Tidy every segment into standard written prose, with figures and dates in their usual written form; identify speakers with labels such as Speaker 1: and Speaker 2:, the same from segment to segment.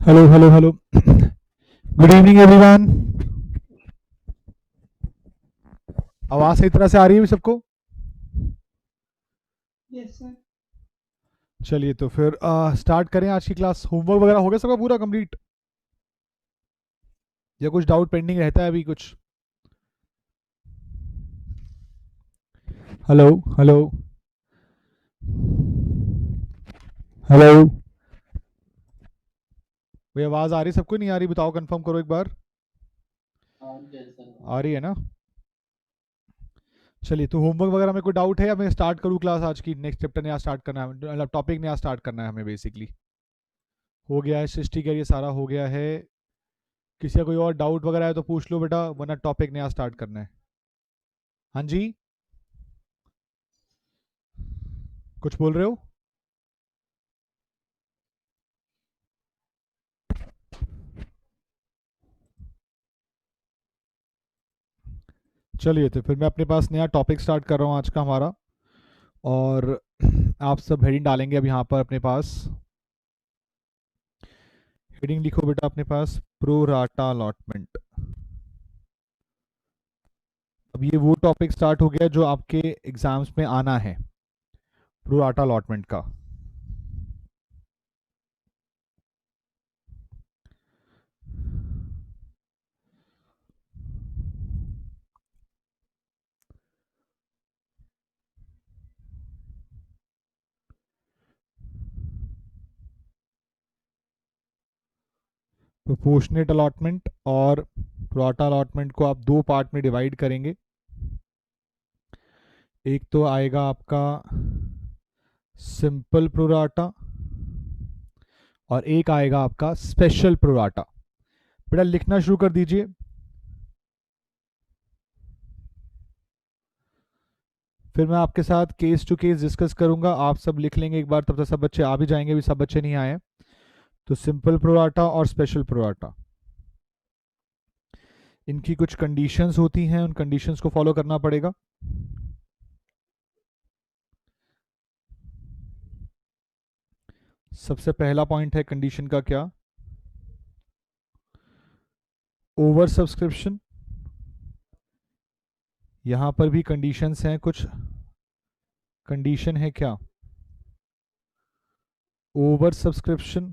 Speaker 1: Hello hello hello. Good evening everyone. आवाज सही तरह से आ रही है सबको?
Speaker 2: Yes sir.
Speaker 1: चलिए तो फिर स्टार्ट करें आज की क्लास। होमवर्क वगैरह हो गया सबका पूरा कंप्लीट, या कुछ डाउट पेंडिंग रहता है अभी कुछ? Hello hello hello. भाई आवाज आ रही सबको, नहीं आ रही? बताओ, कंफर्म करो एक बार। आ रही है ना? चलिए तो होमवर्क वगैरह में कोई डाउट है या मैं स्टार्ट करूँ क्लास आज की? नेक्स्ट चैप्टर नया स्टार्ट करना है, मतलब टॉपिक नया स्टार्ट करना है हमें बेसिकली। हो गया है सृष्टि का, ये सारा हो गया है। किसी का कोई और डाउट वगैरह है तो पूछ लो बेटा, वरना टॉपिक नया स्टार्ट करना है। हाँ जी, कुछ बोल रहे हो? चलिए तो फिर मैं अपने पास नया टॉपिक स्टार्ट कर रहा हूँ आज का हमारा। और आप सब हेडिंग डालेंगे अब यहाँ पर अपने पास। हेडिंग लिखो बेटा अपने पास, प्रो राटा अलॉटमेंट। अब ये वो टॉपिक स्टार्ट हो गया जो आपके एग्जाम्स में आना है, प्रो राटा अलॉटमेंट का। प्रोपोर्शनेट अलॉटमेंट और प्रो राटा अलॉटमेंट को आप दो पार्ट में डिवाइड करेंगे। एक तो आएगा आपका सिंपल प्रो राटा, और एक आएगा आपका स्पेशल प्रो राटा। बेटा लिखना शुरू कर दीजिए। फिर मैं आपके साथ केस टू केस डिस्कस करूंगा, आप सब लिख लेंगे एक बार, तब तक सब बच्चे आ भी जाएंगे, अभी सब बच्चे नहीं आए। तो सिंपल प्रोराटा और स्पेशल प्रोराटा, इनकी कुछ कंडीशंस होती हैं, उन कंडीशंस को फॉलो करना पड़ेगा। सबसे पहला पॉइंट है कंडीशन का क्या? Over subscription. यहां पर भी कंडीशंस हैं कुछ। कंडीशन है क्या? Over subscription,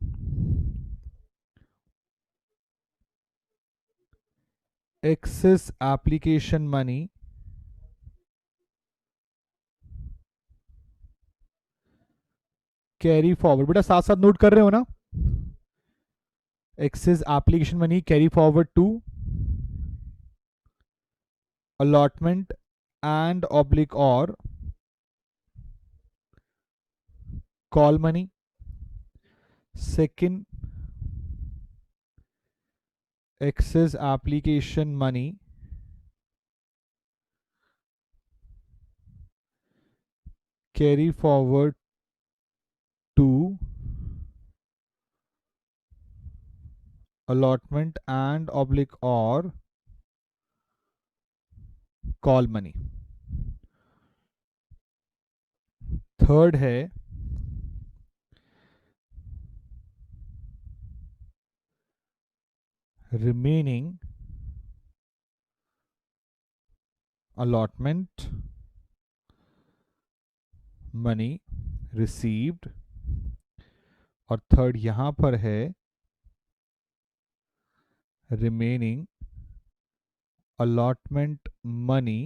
Speaker 1: excess application money, carry forward. बेटा साथ साथ नोट कर रहे हो ना? Excess application money carry forward to allotment and oblique or call money. Second, excess application money carry forward to allotment and oblique or call money. Third है remaining allotment money received, और third यहां पर है remaining allotment money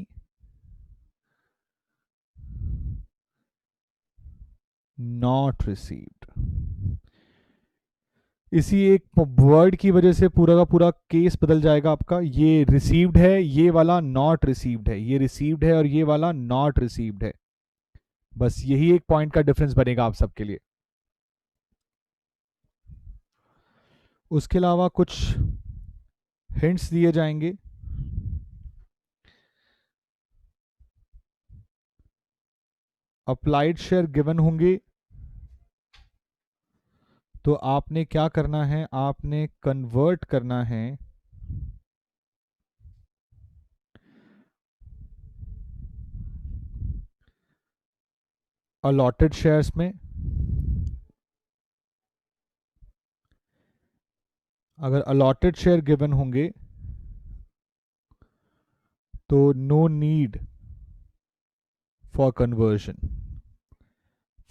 Speaker 1: not received। इसी एक word की वजह से पूरा का पूरा केस बदल जाएगा आपका। ये रिसीव्ड है, ये वाला नॉट रिसीव्ड है, ये रिसीव्ड है और ये वाला नॉट रिसीव्ड है। बस यही एक पॉइंट का डिफरेंस बनेगा आप सबके लिए। उसके अलावा कुछ हिंट्स दिए जाएंगे। अप्लाइड शेयर गिवन होंगे, तो आपने क्या करना है, आपने कन्वर्ट करना है अलॉटेड शेयर्स में। अगर अलॉटेड शेयर गिवन होंगे तो नो नीड फॉर कन्वर्जन,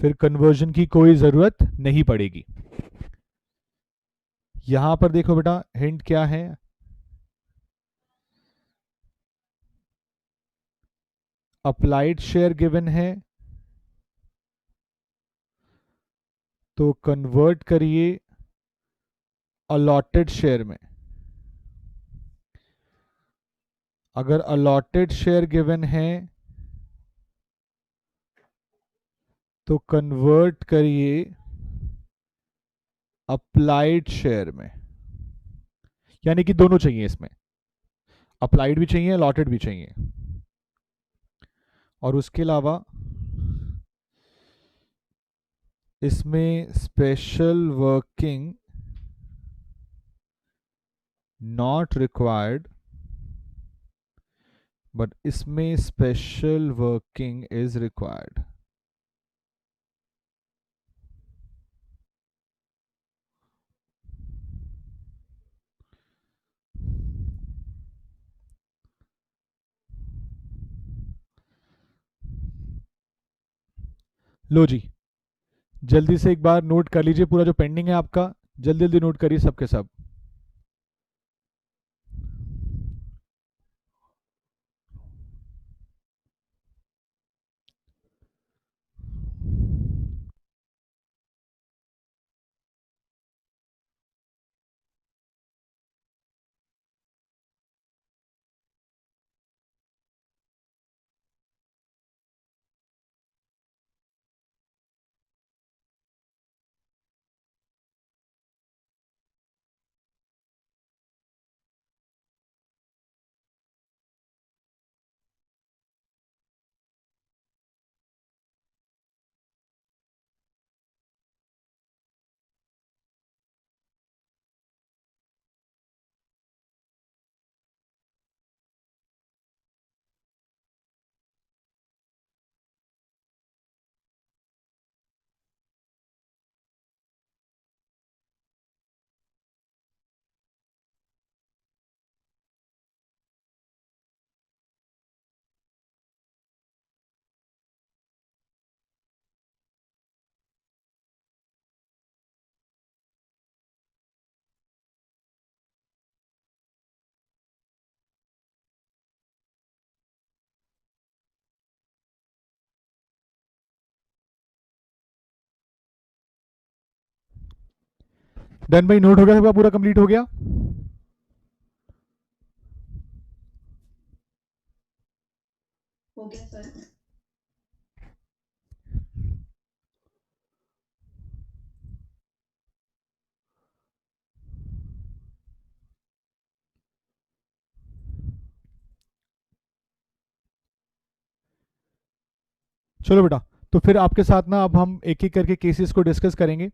Speaker 1: फिर कन्वर्जन की कोई जरूरत नहीं पड़ेगी। यहां पर देखो बेटा हिंट क्या है, अप्लाइड शेयर गिवन है तो कन्वर्ट करिए अलॉटेड शेयर में। अगर अलॉटेड शेयर गिवन है तो कन्वर्ट करिए अप्लाइड शेयर में, यानी कि दोनों चाहिए इसमें, अप्लाइड भी चाहिए अलॉटेड भी चाहिए। और उसके अलावा इसमें special working not required, but इसमें स्पेशल वर्किंग इज रिक्वायर्ड। लो जी, जल्दी से एक बार नोट कर लीजिए पूरा जो पेंडिंग है आपका, जल्दी जल्दी नोट करिए सबके सब। डन भाई, नोट हो गया सबका, पूरा कंप्लीट हो गया।
Speaker 2: हो गया सर।
Speaker 1: चलो बेटा, तो फिर आपके साथ ना अब हम एक एक करके केसेस को डिस्कस करेंगे,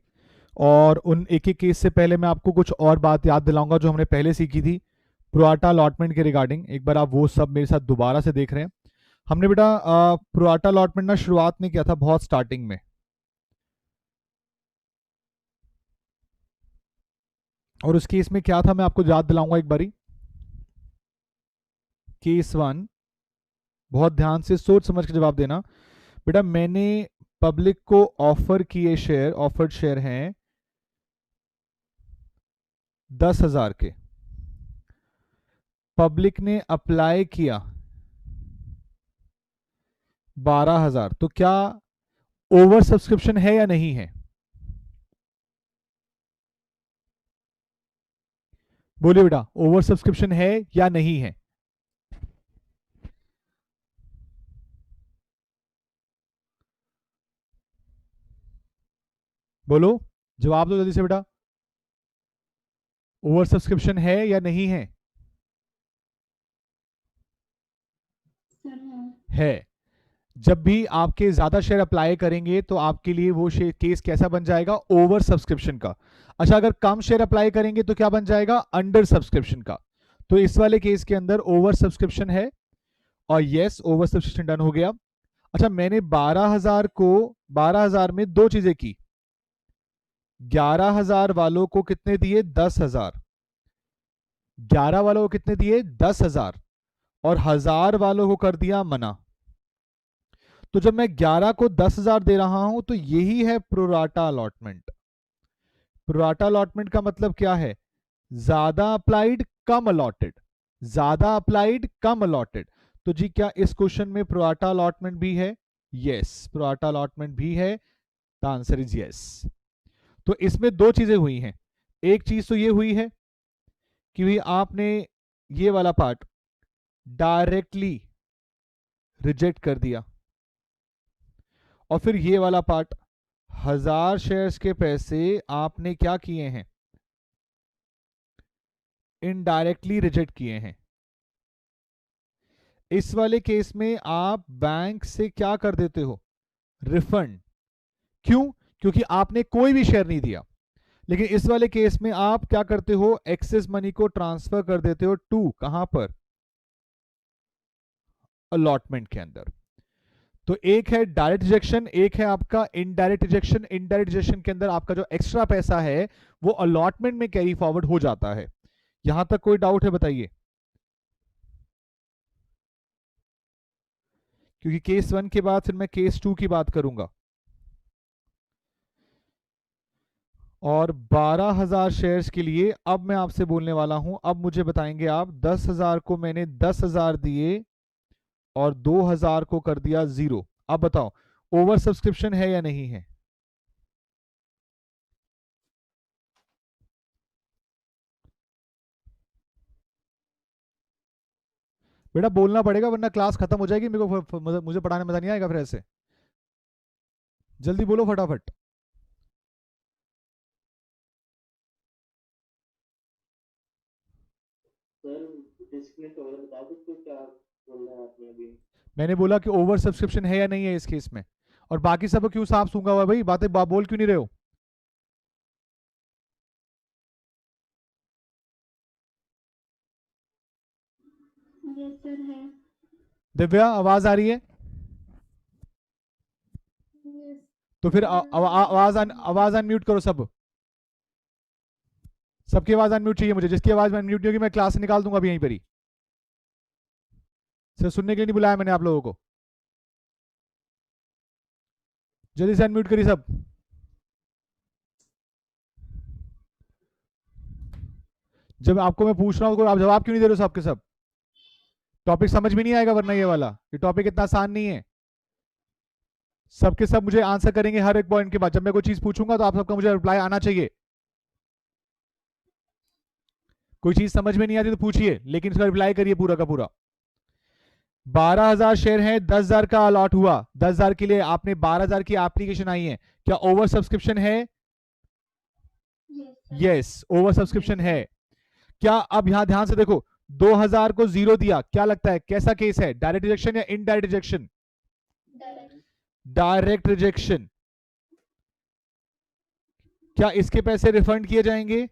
Speaker 1: और उन एक एक केस से पहले मैं आपको कुछ और बात याद दिलाऊंगा जो हमने पहले सीखी थी प्रोआटा अलॉटमेंट के रिगार्डिंग। एक बार आप वो सब मेरे साथ दोबारा से देख रहे हैं। हमने बेटा प्रोआटा अलॉटमेंट ना शुरुआत में किया था बहुत स्टार्टिंग में, और उस केस में क्या था मैं आपको याद दिलाऊंगा एक बारी। केस वन, बहुत ध्यान से सोच समझ के जवाब देना बेटा। मैंने पब्लिक को ऑफर किए शेयर, ऑफर्ड शेयर हैं 10,000 के, पब्लिक ने अप्लाई किया 12,000, तो क्या ओवर सब्सक्रिप्शन है या नहीं है? बोलिए बेटा, ओवर सब्सक्रिप्शन है या नहीं है? बोलो, जवाब दो जल्दी से बेटा, ओवर सब्सक्रिप्शन है या नहीं है?
Speaker 2: सर हाँ।
Speaker 1: है। जब भी आपके ज्यादा शेयर अप्लाई करेंगे तो आपके लिए वो शेयर केस कैसा बन जाएगा? ओवर सब्सक्रिप्शन का। अच्छा, अगर कम शेयर अप्लाई करेंगे तो क्या बन जाएगा? अंडर सब्सक्रिप्शन का। तो इस वाले केस के अंदर ओवर सब्सक्रिप्शन है, और यस ओवर सब्सक्रिप्शन डन हो गया। अच्छा, मैंने 12,000 को, 12,000 में दो चीजें की, 11,000 वालों को कितने दिए? 10,000, 11 वालों को कितने दिए? 10,000, और 1000 वालों को कर दिया मना। तो जब मैं 11 को 10,000 दे रहा हूं तो यही है प्रोराटा अलॉटमेंट। प्रोराटा अलॉटमेंट का मतलब क्या है? ज्यादा अप्लाइड कम अलॉटेड, ज्यादा अप्लाइड कम अलॉटेड। तो जी क्या इस क्वेश्चन में प्रोराटा अलॉटमेंट भी है? यस, प्रोराटा अलॉटमेंट भी है। The answer is yes. तो इसमें दो चीजें हुई हैं। एक चीज तो ये हुई है कि भाई आपने ये वाला पार्ट डायरेक्टली रिजेक्ट कर दिया, और फिर ये वाला पार्ट 1000 शेयर्स के पैसे आपने क्या किए हैं? इनडायरेक्टली रिजेक्ट किए हैं। इस वाले केस में आप बैंक से क्या कर देते हो? रिफंड। क्यों? क्योंकि आपने कोई भी शेयर नहीं दिया। लेकिन इस वाले केस में आप क्या करते हो? एक्सेस मनी को ट्रांसफर कर देते हो टू, कहां पर? अलॉटमेंट के अंदर। तो एक है डायरेक्ट रिजेक्शन, एक है आपका इनडायरेक्ट रिजेक्शन। इनडायरेक्ट रिजेक्शन के अंदर आपका जो एक्स्ट्रा पैसा है वो अलॉटमेंट में कैरी फॉरवर्ड हो जाता है। यहां तक कोई डाउट है? बताइए। क्योंकि केस 1 के बाद फिर मैं केस 2 की बात करूंगा। और 12,000 शेयर्स के लिए अब मैं आपसे बोलने वाला हूं। अब मुझे बताएंगे आप, 10,000 को मैंने 10,000 दिए और 2,000 को कर दिया 0। अब बताओ ओवर सब्सक्रिप्शन है या नहीं है? बेटा बोलना पड़ेगा वरना क्लास खत्म हो जाएगी। मेरे को मुझे पढ़ाने में मजा नहीं आएगा फिर ऐसे। जल्दी बोलो फटाफट।
Speaker 3: सर डिस्प्ले तो बता दो तो क्या बोलना है आपने अभी?
Speaker 1: मैंने बोला कि ओवर सब्सक्रिप्शन है या नहीं है इस केस में। और बाकी सब क्यों साफ सूंगा हुआ है भाई? बातें बोल क्यों नहीं रहे हो?
Speaker 2: यस सर है।
Speaker 1: दिव्या आवाज आ रही है?
Speaker 2: यस
Speaker 1: तो फिर आवाज अनम्यूट करो सब। सबकी आवाज अनम्यूट चाहिए मुझे। जिसकी आवाज अनम्यूट नहीं होगी मैं क्लास से निकाल दूंगा अभी यहीं पर ही। सिर्फ सुनने के लिए नहीं बुलाया मैंने आप लोगों को। जल्दी से अनम्यूट करिए सब। जब आपको मैं पूछ रहा हूं तो आप जवाब क्यों नहीं दे रहे हो सबके सब? टॉपिक समझ में नहीं आएगा वरना ये वाला। ये टॉपिक इतना आसान नहीं है। सबके सब मुझे आंसर करेंगे हर एक पॉइंट के बाद। जब मैं कोई चीज पूछूंगा तो आप सबका मुझे रिप्लाई आना चाहिए। कोई चीज समझ में नहीं आती तो पूछिए, लेकिन इसका रिप्लाई करिए पूरा का पूरा। 12,000 शेयर हैं, 10,000 का अलॉट हुआ। 10,000 के लिए आपने 12,000 की एप्लीकेशन आई है। क्या ओवर सब्सक्रिप्शन है? यस, ओवर सब्सक्रिप्शन है। क्या अब यहां ध्यान से देखो, 2,000 को 0 दिया। क्या लगता है कैसा केस है? डायरेक्ट रिजेक्शन या इनडायरेक्ट रिजेक्शन? Direct rejection. क्या इसके पैसे रिफंड किए जाएंगे?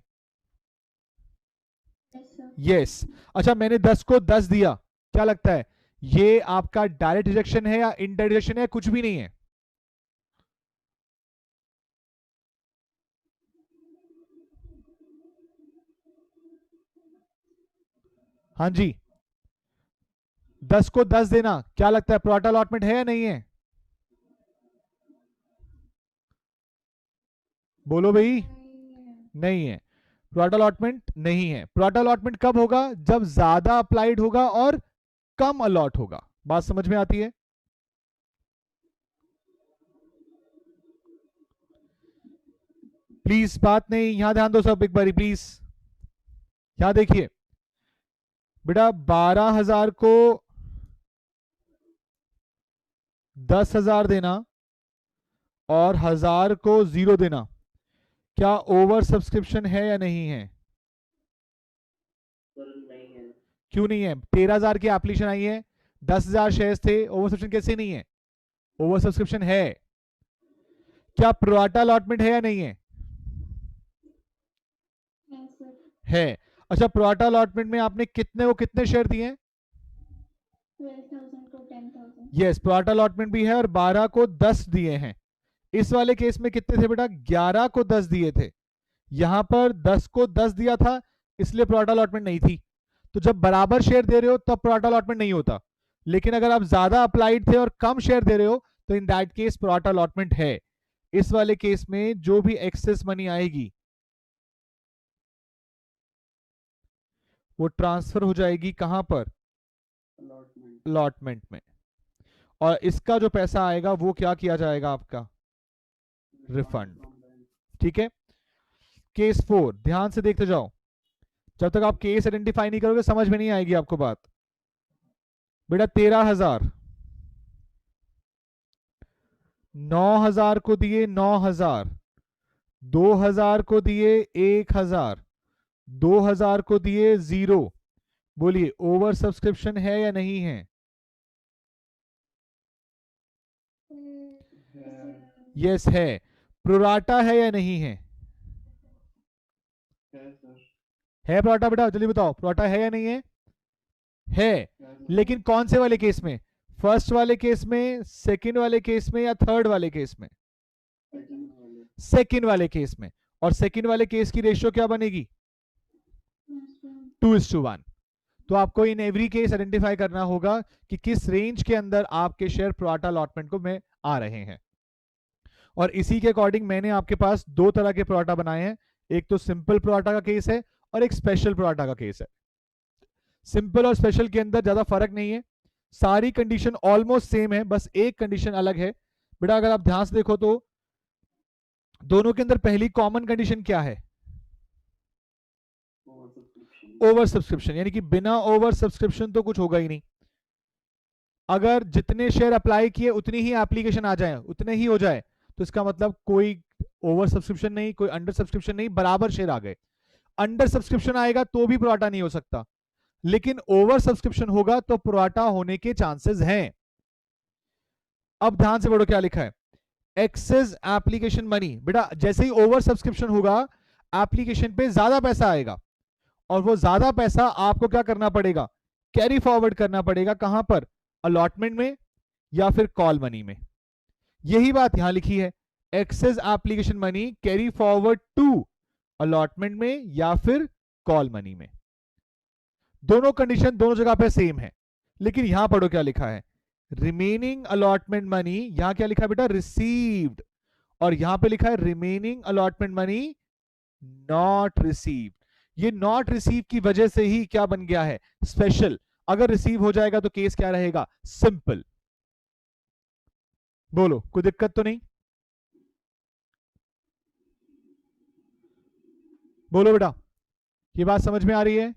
Speaker 1: यस। अच्छा मैंने 10 को 10 दिया। क्या लगता है ये आपका डायरेक्ट रिजेक्शन है या इनडायरेक्ट रिजेक्शन है? कुछ भी नहीं है। हाँ जी, 10 को 10 देना क्या लगता है प्रोराटा अलॉटमेंट है या नहीं है? बोलो भाई। नहीं है, प्रोराटा अलॉटमेंट नहीं है। प्रोराटा अलॉटमेंट कब होगा? जब ज्यादा अप्लाइड होगा और कम अलॉट होगा। बात समझ में आती है? प्लीज बात नहीं, यहां ध्यान दो सब एक बारी प्लीज। यहां देखिए बेटा, 12,000 को 10,000 देना और 1000 को 0 देना, क्या ओवर सब्सक्रिप्शन है या नहीं है?
Speaker 3: सर नहीं है।
Speaker 1: क्यों नहीं है? 13,000 की एप्लीकेशन आई है, 10,000 शेयर्स थे। ओवर सब्सक्रिप्शन कैसे नहीं है? ओवर सब्सक्रिप्शन है। क्या प्रोराटा अलॉटमेंट है या नहीं है? है। अच्छा प्रोराटा अलॉटमेंट में आपने कितने को कितने शेयर दिए?
Speaker 2: 12,000 को 10,000।
Speaker 1: यस, प्रोराटा अलॉटमेंट भी है और 12 को 10 दिए हैं। इस वाले केस में कितने थे बेटा? 11 को 10 दिए थे। यहां पर 10 को 10 दिया था, इसलिए प्रोराटा अलॉटमेंट नहीं थी। तो जब बराबर शेयर दे रहे हो तब प्रोराटा अलॉटमेंट नहीं होता, लेकिन अगर आप ज्यादा अप्लाइड थे और कम शेयर दे रहे हो तो in that case pro rata allotment है। इस वाले केस में जो भी एक्सेस मनी आएगी वो ट्रांसफर हो जाएगी कहां पर, अलॉटमेंट में, और इसका जो पैसा आएगा वो क्या किया जाएगा, आपका रिफंड। ठीक है। केस 4 ध्यान से देखते जाओ, जब तक आप केस आइडेंटिफाई नहीं करोगे समझ में नहीं आएगी आपको बात। बेटा 13,000, 9,000 को दिए 9,000, 2,000 को दिए 1,000, 2,000 को दिए 0। बोलिए ओवर सब्सक्रिप्शन है या नहीं है? यस है। प्रोराटा है या नहीं है? है प्रोराटा बेटा, जल्दी बताओ, प्रोराटा है या नहीं है? है। लेकिन कौन से वाले केस में, फर्स्ट वाले केस में, सेकंड वाले केस में, या थर्ड वाले केस में? सेकंड वाले केस में। और सेकंड वाले केस की रेशियो क्या बनेगी? 2:1। तो आपको इन एवरी केस आइडेंटिफाई करना होगा कि किस रेंज के अंदर आपके शेयर प्रोराटा अलॉटमेंट को में आ रहे हैं। और इसी के अकॉर्डिंग मैंने आपके पास दो तरह के प्रोराटा बनाए हैं, एक तो सिंपल प्रोराटा का केस है और एक स्पेशल प्रोराटा का केस है। सिंपल और स्पेशल के अंदर ज्यादा फर्क नहीं है, सारी कंडीशन ऑलमोस्ट सेम है, बस एक कंडीशन अलग है। बेटा अगर आप ध्यान से देखो तो दोनों के अंदर पहली कॉमन कंडीशन क्या है? ओवर सब्सक्रिप्शन, यानी कि बिना ओवर सब्सक्रिप्शन तो कुछ होगा ही नहीं। अगर जितने शेयर अप्लाई किए उतनी ही एप्लीकेशन आ जाए, उतने ही हो जाए, तो इसका मतलब कोई ओवर सब्सक्रिप्शन नहीं, कोई अंडर सब्सक्रिप्शन नहीं, बराबर शेयर आ गए। अंडर सब्सक्रिप्शन आएगा तो भी प्रोराटा नहीं हो सकता, लेकिन ओवर सब्सक्रिप्शन होगा तो प्रोराटा होने के चांसेस हैं। अब ध्यान से पढ़ो क्या लिखा है, एक्सेस एप्लीकेशन मनी। बेटा जैसे ही ओवर सब्सक्रिप्शन होगा एप्लीकेशन पे ज्यादा पैसा आएगा, और वो ज्यादा पैसा आपको क्या करना पड़ेगा, कैरी फॉरवर्ड करना पड़ेगा। कहां पर? अलॉटमेंट में या फिर कॉल मनी में। यही बात यहां लिखी है, excess application money carry forward to allotment में या फिर कॉल मनी में। दोनों कंडीशन दोनों जगह पे सेम है, लेकिन यहां पढ़ो क्या लिखा है, रिमेनिंग अलॉटमेंट मनी। यहां क्या लिखा है बेटा, रिसीव्ड, और यहां पे लिखा है remaining allotment money not received. ये नॉट रिसीव की वजह से ही क्या बन गया है, स्पेशल। अगर रिसीव हो जाएगा तो केस क्या रहेगा, सिंपल। बोलो कोई दिक्कत तो नहीं? बोलो बेटा, ये बात समझ में आ रही है?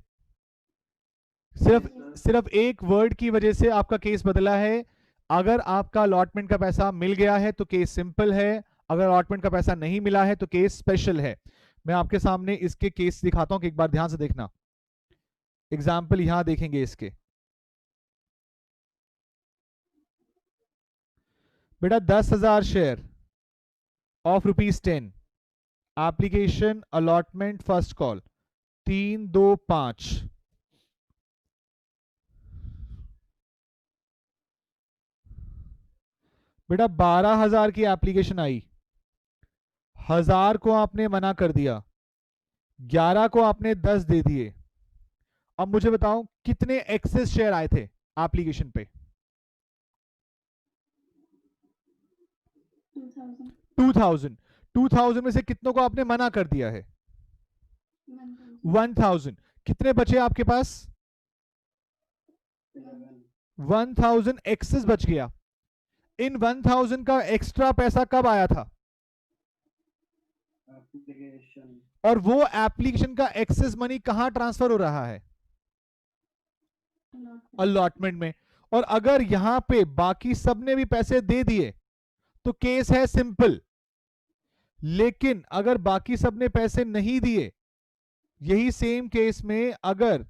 Speaker 1: सिर्फ एक वर्ड की वजह से आपका केस बदला है। अगर आपका अलॉटमेंट का पैसा मिल गया है तो केस सिंपल है, अगर अलॉटमेंट का पैसा नहीं मिला है तो केस स्पेशल है। मैं आपके सामने इसके केस दिखाता हूं कि एक बार ध्यान से देखना। एग्जाम्पल यहां देखेंगे इसके। बेटा 10,000 share of ₹10, application allotment first call 325। बेटा 12,000 की एप्लीकेशन आई, 1,000 को आपने मना कर दिया, 11 को आपने 10 दे दिए। अब मुझे बताओ कितने एक्सेस शेयर आए थे एप्लीकेशन पे? 2,000। 2,000 में से कितनों को आपने मना कर दिया है? 1,000। कितने बचे आपके पास? 1,000 एक्सेस बच गया। इन 1,000 का एक्स्ट्रा पैसा कब आया था? और वो एप्लीकेशन का एक्सेस मनी कहां ट्रांसफर हो रहा है? अलॉटमेंट में। और अगर यहां पे बाकी सबने भी पैसे दे दिए तो केस है सिंपल। लेकिन अगर बाकी सबने पैसे नहीं दिए, यही सेम केस में अगर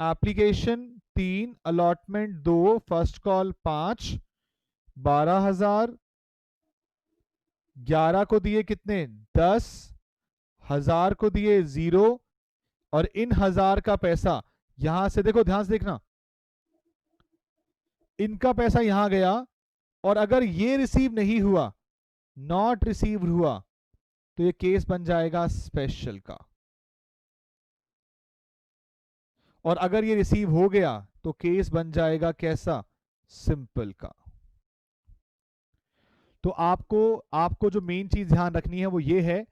Speaker 1: एप्लीकेशन 3, अलॉटमेंट 2, फर्स्ट कॉल 5, 12,000, 11 को दिए कितने, 10, 1,000 को दिए 0, और इन 1,000 का पैसा यहां से देखो, ध्यान से देखना, इनका पैसा यहां गया, और अगर ये रिसीव नहीं हुआ, नॉट रिसीव हुआ, तो ये केस बन जाएगा स्पेशल का। और अगर ये रिसीव हो गया तो केस बन जाएगा कैसा, सिंपल का। तो आपको जो मेन चीज ध्यान रखनी है वो ये है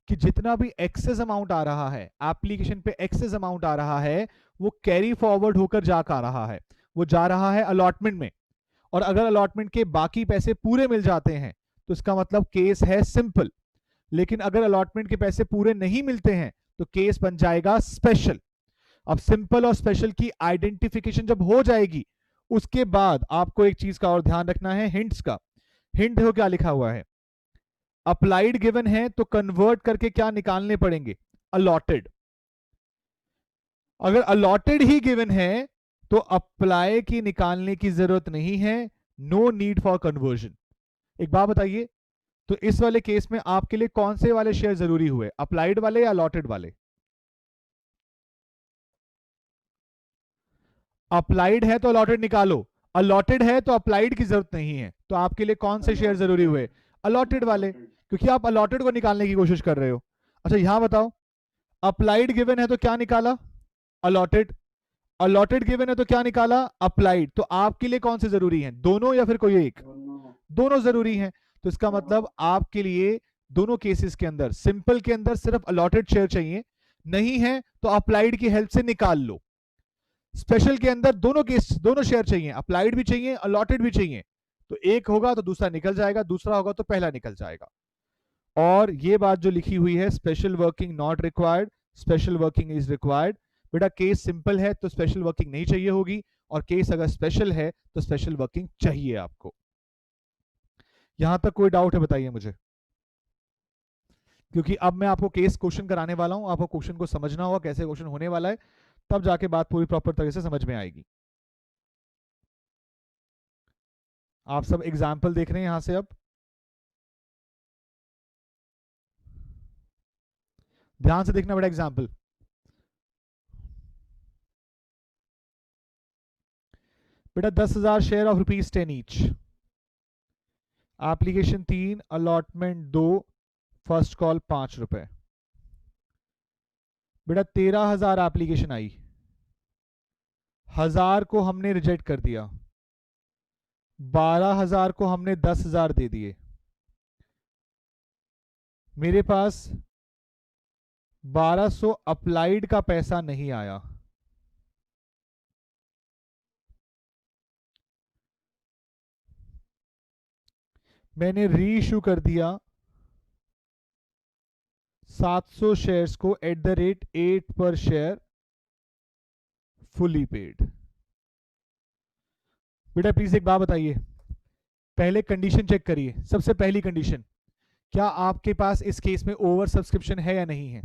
Speaker 1: कि जितना भी एक्सेस अमाउंट आ रहा है एप्लीकेशन पे, एक्सेस अमाउंट आ रहा है वो कैरी फॉरवर्ड होकर जा आ रहा है, वो जा रहा है अलॉटमेंट में। और अगर अलॉटमेंट के बाकी पैसे पूरे मिल जाते हैं तो इसका मतलब केस है सिंपल। लेकिन अगर अलॉटमेंट के पैसे पूरे नहीं मिलते हैं तो केस बन जाएगा स्पेशल। अब सिंपल और स्पेशल की आइडेंटिफिकेशन जब हो जाएगी उसके बाद आपको एक चीज का और ध्यान रखना है, हिंट्स का। हिंट हो क्या लिखा हुआ है, अप्लाइड गिवन है तो कन्वर्ट करके क्या निकालने पड़ेंगे, अलॉटेड। अगर अलॉटेड ही गिवन है तो अप्लाई की निकालने की जरूरत नहीं है, नो नीड फॉर कन्वर्जन। एक बात बताइए, तो इस वाले केस में आपके लिए कौन से वाले शेयर जरूरी हुए, अप्लाइड वाले या अलॉटेड वाले? अप्लाइड है तो अलॉटेड निकालो, अलॉटेड है तो अप्लाइड की जरूरत नहीं है, तो आपके लिए कौन से शेयर जरूरी हुए, अलॉटेड वाले, क्योंकि आप अलॉटेड को निकालने की कोशिश कर रहे हो। अच्छा यहां बताओ, अप्लाइड गिवन है तो क्या निकाला, अलॉटेड। अलॉटेड गिवन है तो क्या निकाला, अप्लाइड। तो आपके लिए कौन से जरूरी हैं, दोनों या फिर कोई एक? दोनों जरूरी हैं। तो इसका मतलब आपके लिए दोनों केसेस के अंदर, सिंपल के अंदर सिर्फ अलॉटेड शेयर चाहिए, नहीं है तो अप्लाइड की हेल्प से निकाल लो। स्पेशल के अंदर दोनों शेयर चाहिए, अप्लाइड भी चाहिए अलॉटेड भी चाहिए। तो एक होगा तो दूसरा निकल जाएगा, दूसरा होगा तो पहला निकल जाएगा। और ये बात जो लिखी हुई है, special working not required, special working is required. बेटा केस सिंपल है तो स्पेशल वर्किंग नहीं चाहिए होगी, और केस अगर स्पेशल है तो स्पेशल वर्किंग चाहिए आपको। यहां तक कोई डाउट है बताइए मुझे, क्योंकि अब मैं आपको केस क्वेश्चन कराने वाला हूं, आपको क्वेश्चन को समझना होगा कैसे क्वेश्चन होने वाला है, तब जाके बात पूरी प्रॉपर तरीके से समझ में आएगी। आप सब एग्जाम्पल देख रहे हैं यहां से, अब ध्यान से देखना बेटा एग्जाम्पल। बेटा 10,000 share of ₹10 each, application 3, allotment 2, first call ₹5। बेटा 13,000 एप्लीकेशन आई, 1,000 को हमने रिजेक्ट कर दिया, 12,000 को हमने 10,000 दे दिए, मेरे पास 1200 अप्लाइड का पैसा नहीं आया। मैंने री इशू कर दिया 700 शेयर्स को @8 पर शेयर, फुली पेड। बेटा प्लीज एक बात बताइए, पहले कंडीशन चेक करिए। सबसे पहली कंडीशन, क्या आपके पास इस केस में ओवर सब्सक्रिप्शन है या नहीं है?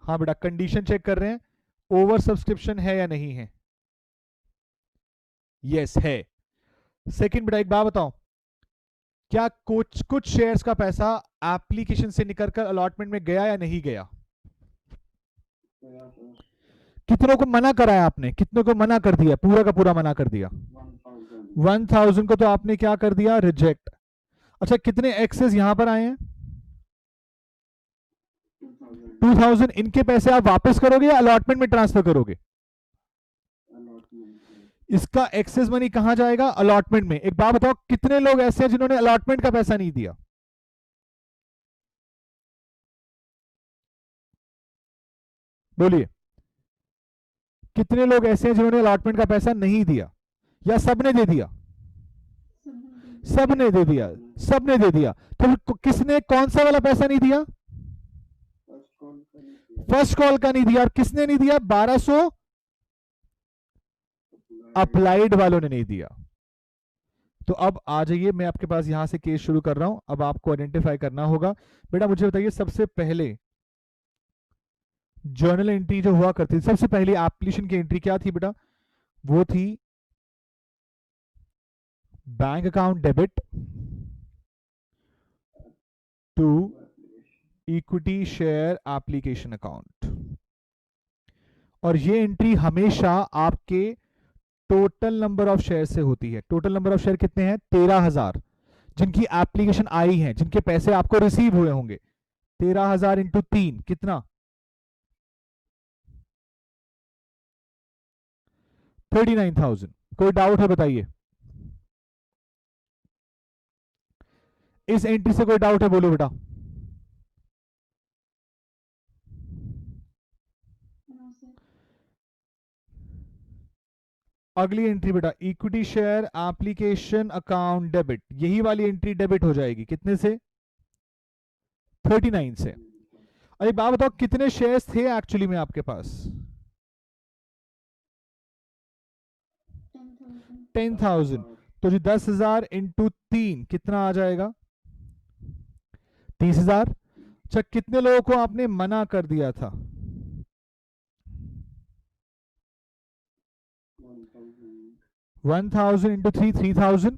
Speaker 1: हाँ बेटा कंडीशन चेक कर रहे हैं, ओवर सब्सक्रिप्शन है या नहीं है? यस है। सेकंड बेटा एक बात बताओ, क्या कुछ शेयर्स का पैसा एप्लीकेशन से निकलकर अलॉटमेंट में गया या नहीं गया? कितनों को मना कराया आपने, कितनों को मना कर दिया, पूरा का पूरा मना कर दिया? 1,000 को तो आपने क्या कर दिया, रिजेक्ट। अच्छा कितने एक्सेस यहां पर आए हैं? 2,000। इनके पैसे आप वापस करोगे या अलॉटमेंट में ट्रांसफर करोगे? इसका एक्सेस मनी कहां जाएगा, अलॉटमेंट में। एक बात बताओ, कितने लोग ऐसे हैं जिन्होंने अलॉटमेंट का पैसा नहीं दिया? बोलिए, कितने लोग ऐसे हैं जिन्होंने अलॉटमेंट का पैसा नहीं दिया, या सबने दे दिया? सबने दे दिया, सबने दे दिया। तो किसने कौन सा वाला पैसा नहीं दिया? फर्स्ट कॉल का नहीं दिया। और किसने नहीं दिया? 1200 अप्लाइड वालों ने नहीं दिया। तो अब आ जाइए, मैं आपके पास यहां से केस शुरू कर रहा हूं। अब आपको आइडेंटिफाई करना होगा। बेटा मुझे बताइए, सबसे पहले जर्नल एंट्री जो हुआ करती थी, सबसे पहली एप्लीकेशन की एंट्री क्या थी बेटा? वो थी bank account debit to equity share application account. और ये एंट्री हमेशा आपके टोटल नंबर ऑफ शेयर से होती है। टोटल नंबर ऑफ शेयर कितने हैं? 13,000 जिनकी एप्लीकेशन आई है, जिनके पैसे आपको रिसीव हुए होंगे। 13,000 इंटू 3 कितना? 39,000। कोई डाउट है बताइए, इस एंट्री से कोई डाउट है बोलो बेटा।
Speaker 2: No sir.
Speaker 1: अगली एंट्री बेटा, equity share application account debit, यही वाली एंट्री डेबिट हो जाएगी कितने से? 39 से। अरे बात बताओ कितने शेयर्स थे एक्चुअली में आपके पास?
Speaker 2: 10,000।
Speaker 1: 10,000। तो जी 10,000 इंटू 3 कितना आ जाएगा? 30,000। अच्छा कितने लोगों को आपने मना कर दिया था? 1,000 इंटू 3 3,000।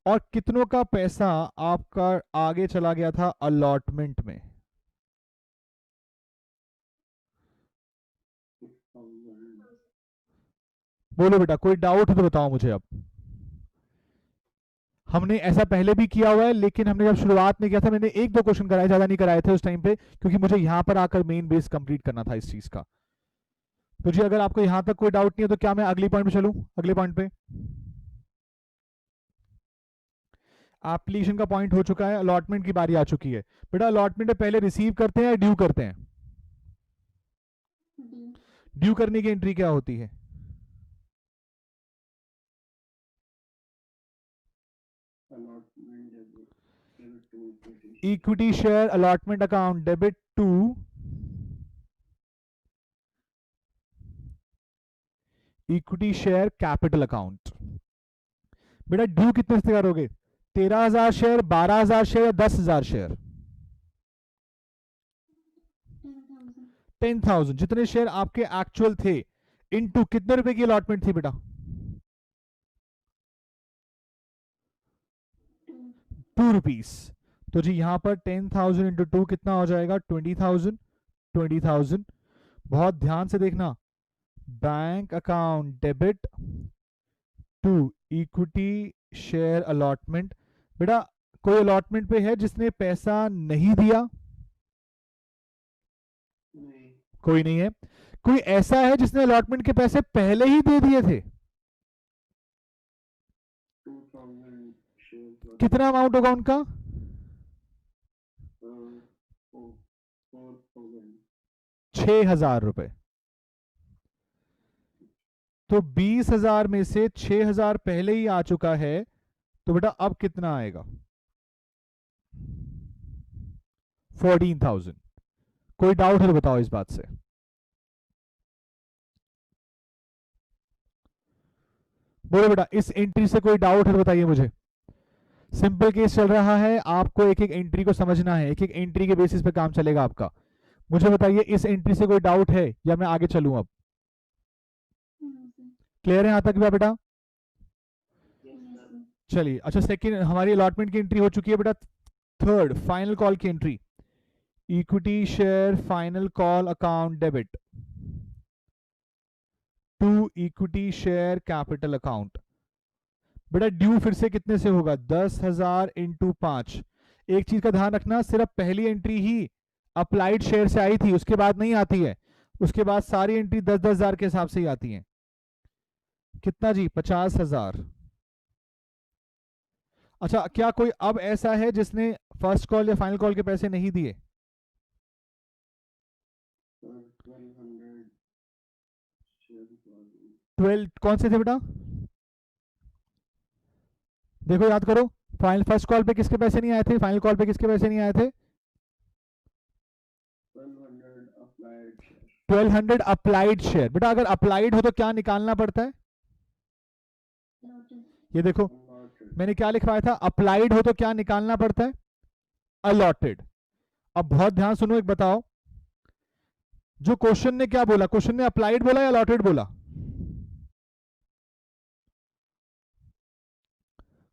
Speaker 1: और कितनों का पैसा आपका आगे चला गया था अलॉटमेंट में? बोलो बेटा, कोई डाउट हो तो बताओ मुझे। अब हमने ऐसा पहले भी किया हुआ है, लेकिन हमने जब शुरुआत में किया था मैंने 1-2 क्वेश्चन कराए, ज्यादा नहीं कराए थे उस टाइम पे, क्योंकि मुझे यहां पर आकर मेन बेस कंप्लीट करना था इस चीज का। तो जी अगर आपको यहां तक कोई डाउट नहीं है तो क्या मैं अगली पॉइंट पे चलूं? अगले पॉइंट पे एप्लीकेशन का पॉइंट हो चुका है, अलॉटमेंट की बारी आ चुकी है। बेटा अलॉटमेंट पहले रिसीव करते हैं या ड्यू करते हैं?
Speaker 2: ड्यू।
Speaker 1: ड्यू करने की एंट्री क्या होती है? Equity share allotment account debit to equity share capital account. बेटा ड्यू कितने से करोगे? 13,000 शेयर, 12,000 शेयर या 10,000 शेयर?
Speaker 2: 10,000।
Speaker 1: 10,000 जितने शेयर आपके एक्चुअल थे, इनटू कितने रुपए की अलॉटमेंट थी बेटा? 2 रुपीस। तो जी यहां पर 10,000 इंटू 2 कितना हो जाएगा? 20,000। 20,000। बहुत ध्यान से देखना, bank account debit to equity share allotment. बेटा कोई अलॉटमेंट पे है जिसने पैसा नहीं दिया?
Speaker 3: नहीं।
Speaker 1: कोई नहीं है। कोई ऐसा है जिसने अलॉटमेंट के पैसे पहले ही दे दिए थे?
Speaker 3: 2,000 शेयर।
Speaker 1: कितना अमाउंट होगा उनका? 6,000 रुपए। तो 20,000 में से 6,000 पहले ही आ चुका है, तो बेटा अब कितना आएगा? 14,000। कोई डाउट है तो बताओ इस बात से। बोलो बेटा, इस एंट्री से कोई डाउट है तो बताइए मुझे। सिंपल केस चल रहा है, आपको एक एक एंट्री को समझना है, एक एक एंट्री के बेसिस पे काम चलेगा आपका। मुझे बताइए इस एंट्री से कोई डाउट है या मैं आगे चलूं? अब
Speaker 2: नो सर।
Speaker 1: क्लियर है यहां तक भी बेटा?
Speaker 3: Yes
Speaker 2: yes
Speaker 3: sir.
Speaker 2: सर।
Speaker 1: चलिए अच्छा, सेकंड हमारी अलॉटमेंट की एंट्री हो चुकी है बेटा। थर्ड फाइनल कॉल की entry, equity share final call account debit to equity share capital account. बेटा ड्यू फिर से कितने से होगा? 10,000 इंटू 5। एक चीज का ध्यान रखना, सिर्फ पहली एंट्री ही अप्लाइड शेयर से आई थी, उसके बाद नहीं आती है। उसके बाद सारी एंट्री 10,000 के हिसाब से ही आती है। कितना जी? 50,000। अच्छा क्या कोई अब ऐसा है जिसने फर्स्ट कॉल या फाइनल कॉल के पैसे नहीं दिए? 12 कौन से थे बेटा? देखो याद करो, फाइनल फर्स्ट कॉल पे किसके पैसे नहीं आए थे? फाइनल कॉल पे किसके पैसे नहीं आए थे? 1200 अप्लाइड शेयर। बेटा अगर अप्लाइड हो तो क्या निकालना पड़ता है?
Speaker 2: अलॉटेड।
Speaker 1: ये देखो मैंने क्या लिखवाया था, अप्लाइड हो तो क्या निकालना पड़ता है? अलॉटेड। अब बहुत ध्यान सुनो, एक बताओ, जो क्वेश्चन ने क्या बोला? क्वेश्चन ने अप्लाइड बोला या अलॉटेड बोला?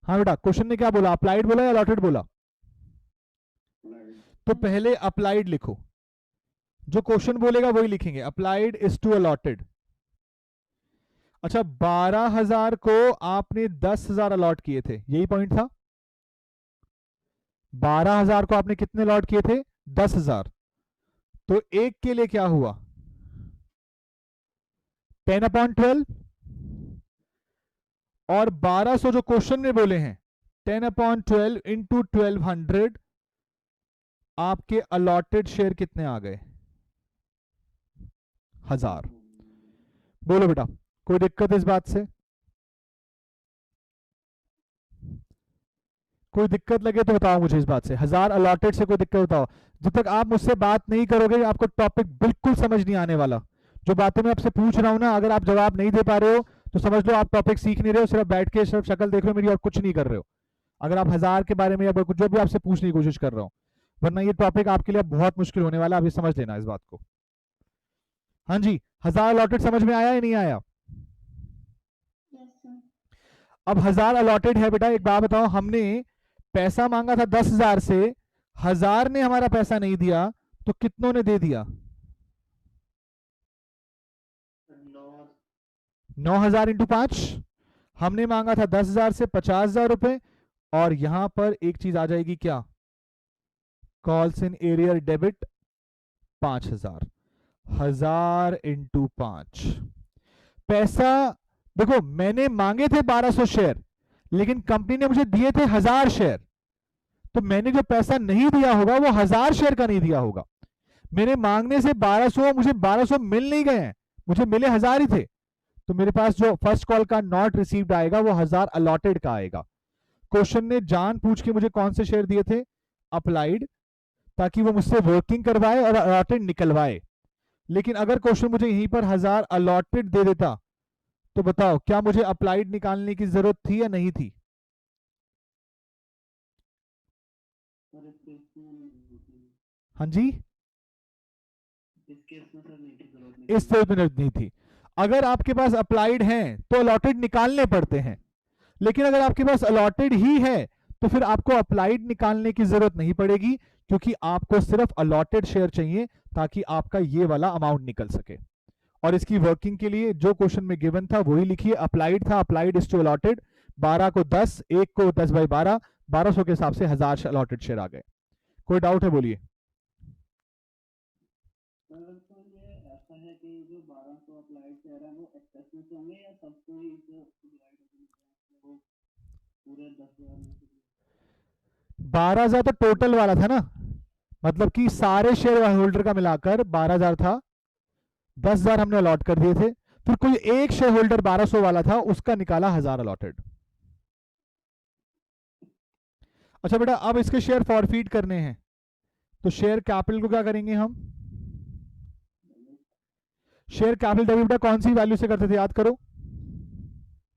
Speaker 1: हाँ बेटा, क्वेश्चन ने क्या बोला? अप्लाइड बोला या अलॉटेड बोला? तो पहले अप्लाइड लिखो, जो क्वेश्चन बोलेगा वही लिखेंगे, अप्लाइड इज टू अलॉटेड। अच्छा 12,000 को आपने 10,000 अलॉट किए थे, यही पॉइंट था। 12,000 को आपने कितने अलॉट किए थे? 10,000। तो एक के लिए क्या हुआ? 10/12। और 1200 जो क्वेश्चन में बोले हैं 10/12 इंटू 1200, आपके अलॉटेड शेयर कितने आ गए? 1000। बोलो बेटा, कोई दिक्कत इस बात से? कोई दिक्कत लगे तो बताओ मुझे इस बात से। 1000 अलॉटेड से कोई दिक्कत बताओ। जब तक आप मुझसे बात नहीं करोगे आपको टॉपिक बिल्कुल समझ नहीं आने वाला। जो बातें मैं आपसे पूछ रहा हूं ना, अगर आप जवाब नहीं दे पा रहे हो तो समझ लो आप टॉपिक सीख नहीं रहे हो, सिर्फ बैठ के सिर्फ शक्ल देख रहे हो मेरी और कुछ नहीं कर रहे हो। अगर आप 1000 के बारे में या जो भी आपसे पूछने की कोशिश कर रहा हूं, वरना ये टॉपिक आपके लिए बहुत मुश्किल होने वाला है, अभी समझ लेना इस बात को। हाँ जी, 1000 अलॉटेड समझ में आया या नहीं आया?
Speaker 2: Yes, sir.
Speaker 1: अब 1000 अलॉटेड है बेटा, एक बात बताओ, हमने पैसा मांगा था 10,000 से, 1000 ने हमारा पैसा नहीं दिया तो कितनों ने दे दिया? 9,000 इंटू 5। हमने मांगा था 10,000 से 50,000 रुपए, और यहां पर एक चीज आ जाएगी क्या? Calls in arrear debit 5,000। 1000 into 5। पैसा देखो, मैंने मांगे थे 1200 शेयर, लेकिन कंपनी ने मुझे दिए थे 1000 शेयर। तो मैंने जो पैसा नहीं दिया होगा वो 1000 शेयर का नहीं दिया होगा। मेरे मांगने से 1200, मुझे 1200 मिल नहीं गए हैं, मुझे मिले 1000 ही थे। तो मेरे पास जो फर्स्ट कॉल का नॉट रिसीव्ड आएगा वो 1000 अलॉटेड का आएगा। क्वेश्चन ने जान पूछ के मुझे कौन से शेयर दिए थे? अप्लाइड, ताकि वो मुझसे वर्किंग करवाए और अलॉटेड निकलवाए। लेकिन अगर क्वेश्चन मुझे यहीं पर 1000 अलॉटेड दे देता तो बताओ क्या मुझे अप्लाइड निकालने की जरूरत थी या नहीं थी? हाँ जी, इस तरह में नहीं थी। अगर आपके पास अप्लाइड हैं तो अलॉटेड निकालने पड़ते हैं, लेकिन अगर आपके पास अलॉटेड ही है तो फिर आपको अप्लाइड निकालने की जरूरत नहीं पड़ेगी, क्योंकि आपको सिर्फ अलॉटेड शेयर चाहिए ताकि आपका ये वाला अमाउंट निकल सके। और इसकी वर्किंग के लिए जो क्वेश्चन में गिवन था वही लिखिए। अप्लाइड था, अप्लाइड इज टू अलॉटेड। 12 को 10, 1 को 10/12, 1200 के हिसाब से 1000 अलॉटेड शेयर आ गए। कोई डाउट है? बोलिए।
Speaker 3: ऐसा है कि जो 1200 अप्लाइड शेयर है वो एक्सेस में से होंगे या सबको ही जो वो पूरे 10,000
Speaker 1: 12,000 तो टोटल वाला था ना, मतलब कि सारे शेयर होल्डर का मिलाकर 12,000 था। 10,000 हमने अलॉट कर दिए थे, फिर कोई एक शेयर होल्डर 1200 वाला था, उसका निकाला 1000 अलॉटेड। अच्छा बेटा, अब इसके शेयर फॉरफीट करने हैं तो शेयर कैपिटल को क्या करेंगे हम? शेयर कैपिटल डेबिट बेटा कौन सी वैल्यू से करते थे, याद करो।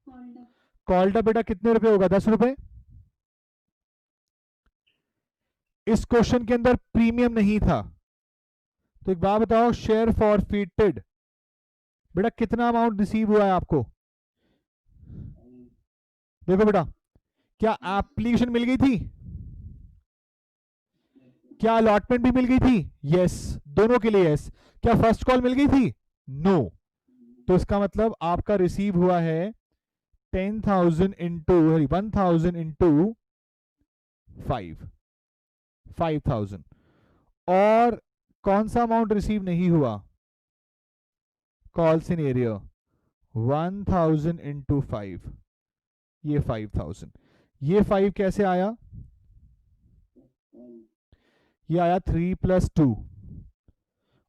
Speaker 2: Called up.
Speaker 1: कॉल्ड अप बेटा कितने रुपए होगा? 10 रुपए। इस क्वेश्चन के अंदर प्रीमियम नहीं था, तो एक बात बताओ, शेयर फॉरफीटेड बेटा कितना अमाउंट रिसीव हुआ है आपको? देखो बेटा, क्या एप्लीकेशन मिल गई थी? क्या अलॉटमेंट भी मिल गई थी? यस, दोनों के लिए यस। क्या फर्स्ट कॉल मिल गई थी? नो। तो इसका मतलब आपका रिसीव हुआ है 10,000 इंटू 1000 इंटू 5,000। और कौन सा अमाउंट रिसीव नहीं हुआ? कॉल्स इन एरिया 1000 इंटू 5, ये 5,000। ये 5 कैसे आया? ये आया 3 + 2।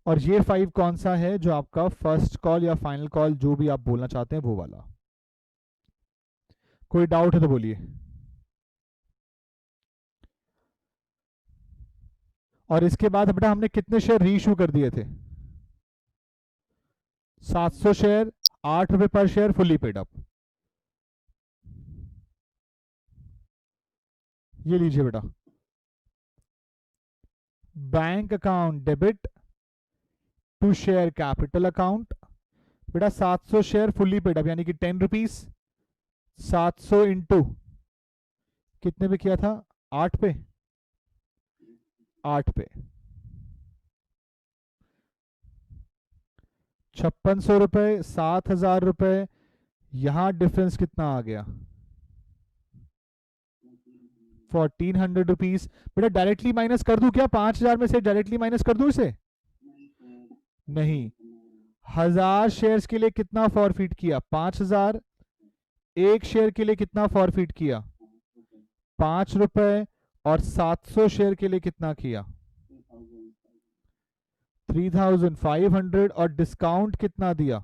Speaker 1: और ये 5 कौन सा है? जो आपका फर्स्ट कॉल या फाइनल कॉल, जो भी आप बोलना चाहते हैं वो वाला। कोई डाउट है तो बोलिए। और इसके बाद बेटा हमने कितने शेयर रीइश्यू कर दिए थे? 700 शेयर, 8 रुपए पर शेयर, फुली पेड अप। ये लीजिए बेटा, bank account debit to share capital account. बेटा 700 शेयर फुली पेड अप यानी कि 10 रुपीज। 700 इंटू कितने पे किया था? 8 पे। 8 पे 5600 रुपए, 7,000 रुपए। यहां डिफरेंस कितना आ गया? 1400 रुपीज। बेटा डायरेक्टली माइनस कर दूं क्या? 5,000 में से डायरेक्टली माइनस कर दूं इसे? नहीं। 1000 शेयर्स के लिए कितना फॉरफिट किया? 5,000 एक शेयर के लिए कितना फॉरफिट किया? 5 रुपए। और 700 शेयर के लिए कितना किया? 3500। और डिस्काउंट कितना दिया?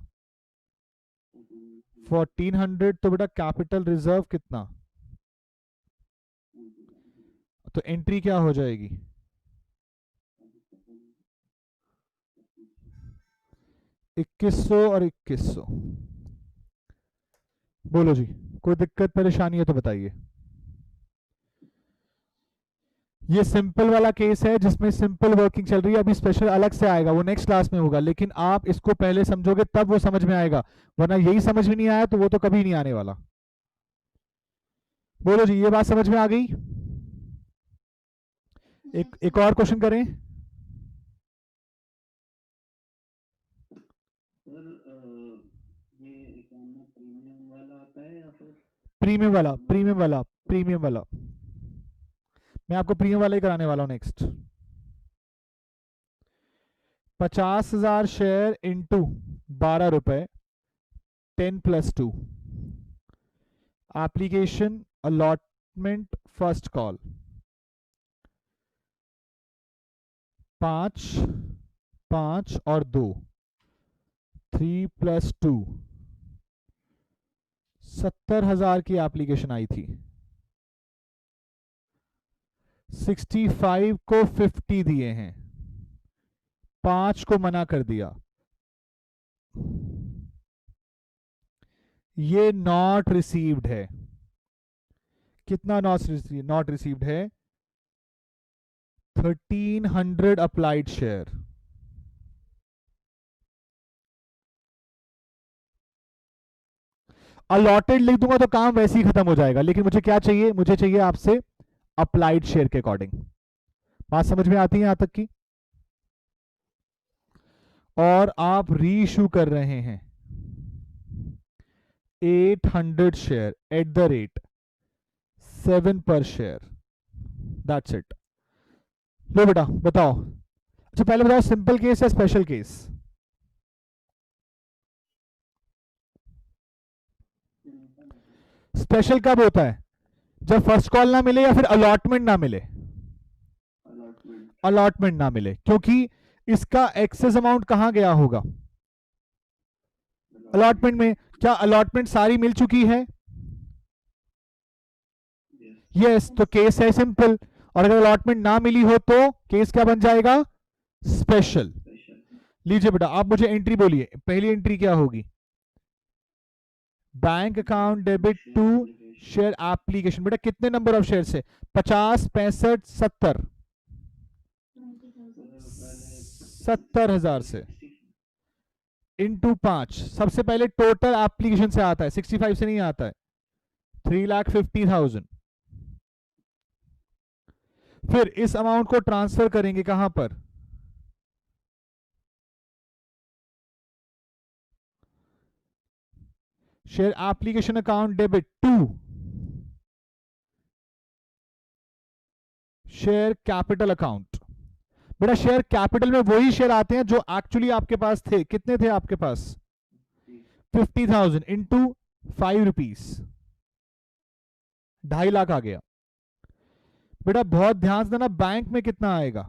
Speaker 1: 1400। तो बेटा कैपिटल रिजर्व कितना? तो एंट्री क्या हो जाएगी? 2100 और 2100। बोलो जी, कोई दिक्कत परेशानी है तो बताइए। ये सिंपल वाला केस है जिसमें सिंपल वर्किंग चल रही है। अभी स्पेशल अलग से आएगा, वो नेक्स्ट क्लास में होगा, लेकिन आप इसको पहले समझोगे तब वो समझ में आएगा, वरना यही समझ में नहीं आया तो वो तो कभी नहीं आने वाला। बोलो जी, ये बात समझ में आ गई? एक और क्वेश्चन करें।
Speaker 3: सर ये प्रीमियम वाला आता है या फिर
Speaker 1: प्रीमियम वाला, प्रीमियम वाला, प्रीमियम वाला। मैं आपको प्रीमियम वाला ही कराने वाला हूं नेक्स्ट। 50,000 शेयर इंटू 12 रुपए, 10+2। Application, allotment, first call. 5, 5 और 2, 3+2। 70,000 की एप्लीकेशन आई थी। 65 को 50 दिए हैं, 5 को मना कर दिया। ये नॉट रिसीव्ड है। कितना नॉट रिसीव्ड है? 1300 अप्लाइड शेयर। अलॉटेड लिख दूंगा तो काम वैसे ही खत्म हो जाएगा, लेकिन मुझे क्या चाहिए? मुझे चाहिए आपसे अप्लाइड शेयर के अकॉर्डिंग। बात समझ में आती है यहां तक की? और आप रीइश्यू कर रहे हैं 800 शेयर एट द रेट 7 पर शेयर। That's it. लो बेटा बताओ। अच्छा पहले बताओ, सिंपल केस या स्पेशल केस? स्पेशल कब होता है? जब फर्स्ट कॉल ना मिले या फिर अलॉटमेंट ना मिले। अलॉटमेंट ना मिले, क्योंकि इसका एक्सेस अमाउंट कहां गया होगा? अलॉटमेंट में। क्या अलॉटमेंट सारी मिल चुकी है? यस, तो केस है सिंपल। और अगर अलॉटमेंट ना मिली हो तो केस क्या बन जाएगा? स्पेशल। लीजिए बेटा, आप मुझे एंट्री बोलिए। पहली एंट्री क्या होगी? Bank account debit to share application. बेटा कितने नंबर ऑफ शेयर से? 50, 65, 70। 70,000 से इंटू 5। सबसे पहले टोटल एप्लीकेशन से आता है, 65 से नहीं आता है। 3,50,000। फिर इस अमाउंट को ट्रांसफर करेंगे कहां पर? Share application account debit to share capital account. बेटा शेयर कैपिटल में वही शेयर आते हैं जो एक्चुअली आपके पास थे। कितने थे आपके पास? 50,000 इंटू 5 रुपीज, 2.5 लाख आ गया। बेटा बहुत ध्यान से देना, बैंक में कितना आएगा?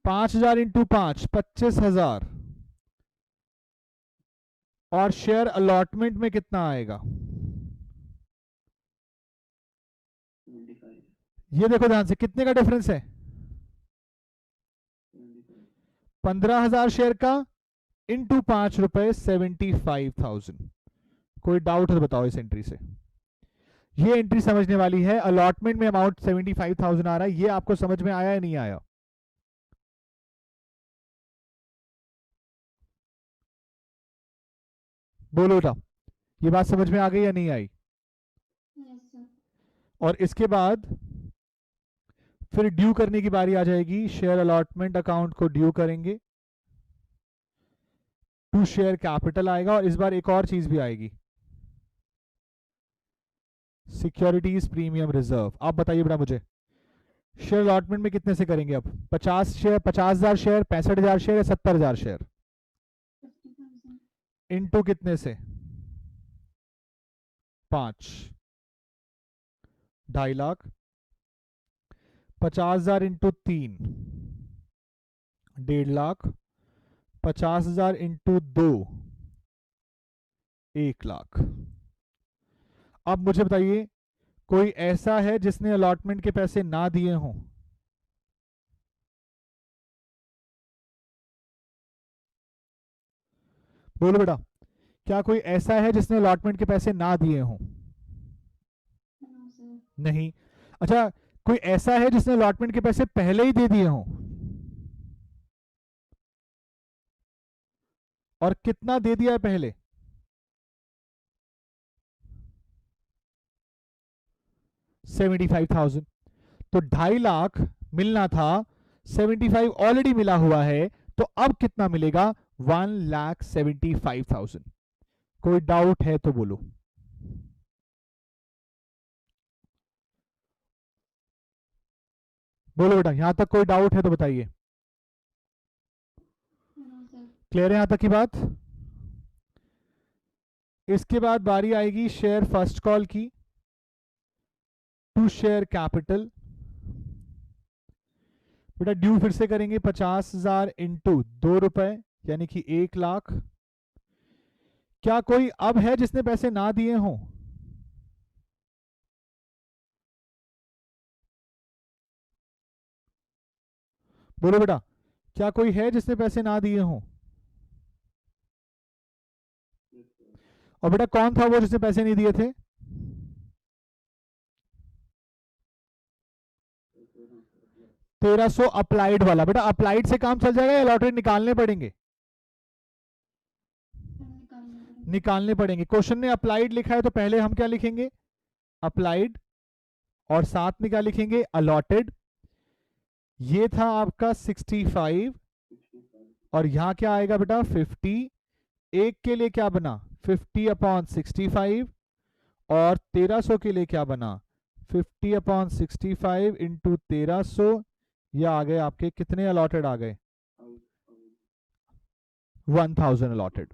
Speaker 1: 5,000 इंटू 5, 25,000। और शेयर अलॉटमेंट में कितना आएगा? ये देखो ध्यान से, कितने का डिफरेंस है? 15,000 शेयर का इंटू 5 रुपए, 75,000। कोई डाउट है तो बताओ इस एंट्री से। ये एंट्री समझने वाली है। अलॉटमेंट में अमाउंट 75,000 आ रहा है। ये आपको समझ में आया या नहीं आया? बोलो बेटा, ये बात समझ में आ गई या नहीं आई?
Speaker 2: Yes, sir.
Speaker 1: और इसके बाद फिर ड्यू करने की बारी आ जाएगी। शेयर अलॉटमेंट अकाउंट को ड्यू करेंगे, टू शेयर कैपिटल आएगा। और इस बार एक और चीज भी आएगी, सिक्योरिटीज प्रीमियम रिजर्व। आप बताइए बेटा मुझे, शेयर अलॉटमेंट में कितने से करेंगे अब? 50 शेयर, 50,000 शेयर, 65,000 शेयर या 70,000 शेयर?
Speaker 2: 50,000.
Speaker 1: इंटू कितने से 5, 2.5 लाख। 50,000 इंटू 3, 1.5 लाख। 50,000 इंटू 2, 1 लाख। अब मुझे बताइए कोई ऐसा है जिसने अलॉटमेंट के पैसे ना दिए हों? बोलो बेटा, क्या कोई ऐसा है जिसने अलॉटमेंट के पैसे ना दिए हों?
Speaker 2: No sir.
Speaker 1: नहीं। अच्छा, कोई ऐसा है जिसने अलॉटमेंट के पैसे पहले ही दे दिए हों? और कितना दे दिया है पहले? 75,000। तो 2.5 लाख मिलना था, 75 ऑलरेडी मिला हुआ है, तो अब कितना मिलेगा? 1,75,000। कोई डाउट है तो बोलो। बोलो बेटा, यहां तक कोई डाउट है तो बताइए।
Speaker 2: No sir.
Speaker 1: क्लियर है यहां तक की बात? इसके बाद बारी आएगी शेयर फर्स्ट कॉल की, टू शेयर कैपिटल। बेटा ड्यू फिर से करेंगे 50,000 इंटू 2 रुपए, यानी कि 1 लाख। क्या कोई अब है जिसने पैसे ना दिए हों? बोलो बेटा, क्या कोई है जिसने पैसे ना दिए हों? और बेटा कौन था वो जिसने पैसे नहीं दिए थे? 1300 अप्लाइड वाला। बेटा अप्लाइड से काम चल जाएगा या लॉटरी निकालने पड़ेंगे? निकालने पड़ेंगे। क्वेश्चन ने अप्लाइड लिखा है तो पहले हम क्या लिखेंगे? अप्लाइड, और साथ में क्या लिखेंगे? अलॉटेड। ये था आपका 65, और यहां क्या आएगा बेटा? 50। एक के लिए क्या बना? 50/65। और 1300 के लिए क्या बना? 50/65 इंटू 1300। ये आ गए आपके कितने अलॉटेड आ गए? 1000 अलॉटेड।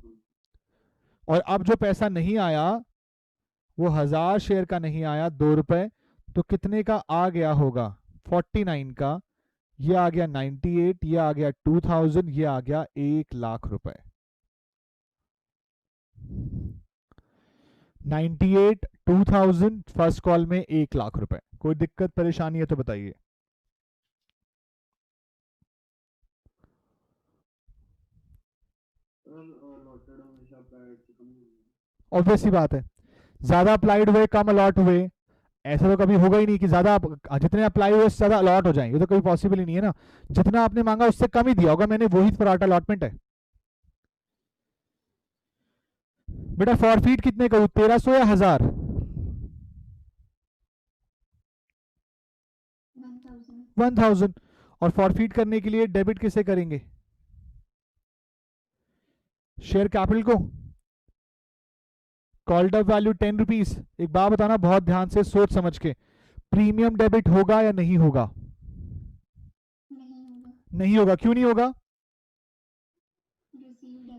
Speaker 1: और अब जो पैसा नहीं आया वो 1000 शेयर का नहीं आया, 2 रुपए। तो कितने का आ गया होगा? 49 का। ये आ गया 98, ये आ गया 2000, ये आ गया 1 लाख रुपए। 98, 2000 फर्स्ट कॉल में 1 लाख रुपए। कोई दिक्कत परेशानी है तो बताइए। ऑब्वियस सी बात है, ज्यादा अप्लाइड हुए कम अलॉट हुए, ऐसा तो कभी होगा ही नहीं कि ज्यादा जितने अप्लाई हुए उससे ज्यादा अलॉट हो जाएंगे। ये तो कभी पॉसिबल ही नहीं है ना। जितना आपने मांगा उससे कम ही दिया होगा मैंने, वही फॉर अलॉटमेंट है। बेटा फॉरफीट कितने करूं? 1300 या 1000? 1000। और फॉरफीट करने के लिए डेबिट किसे करेंगे? शेयर कैपिटल को। Called up value 10 rupees. एक बात बताना बहुत ध्यान से सोच समझ के, प्रीमियम डेबिट होगा या नहीं होगा? नहीं होगा। क्यों नहीं होगा?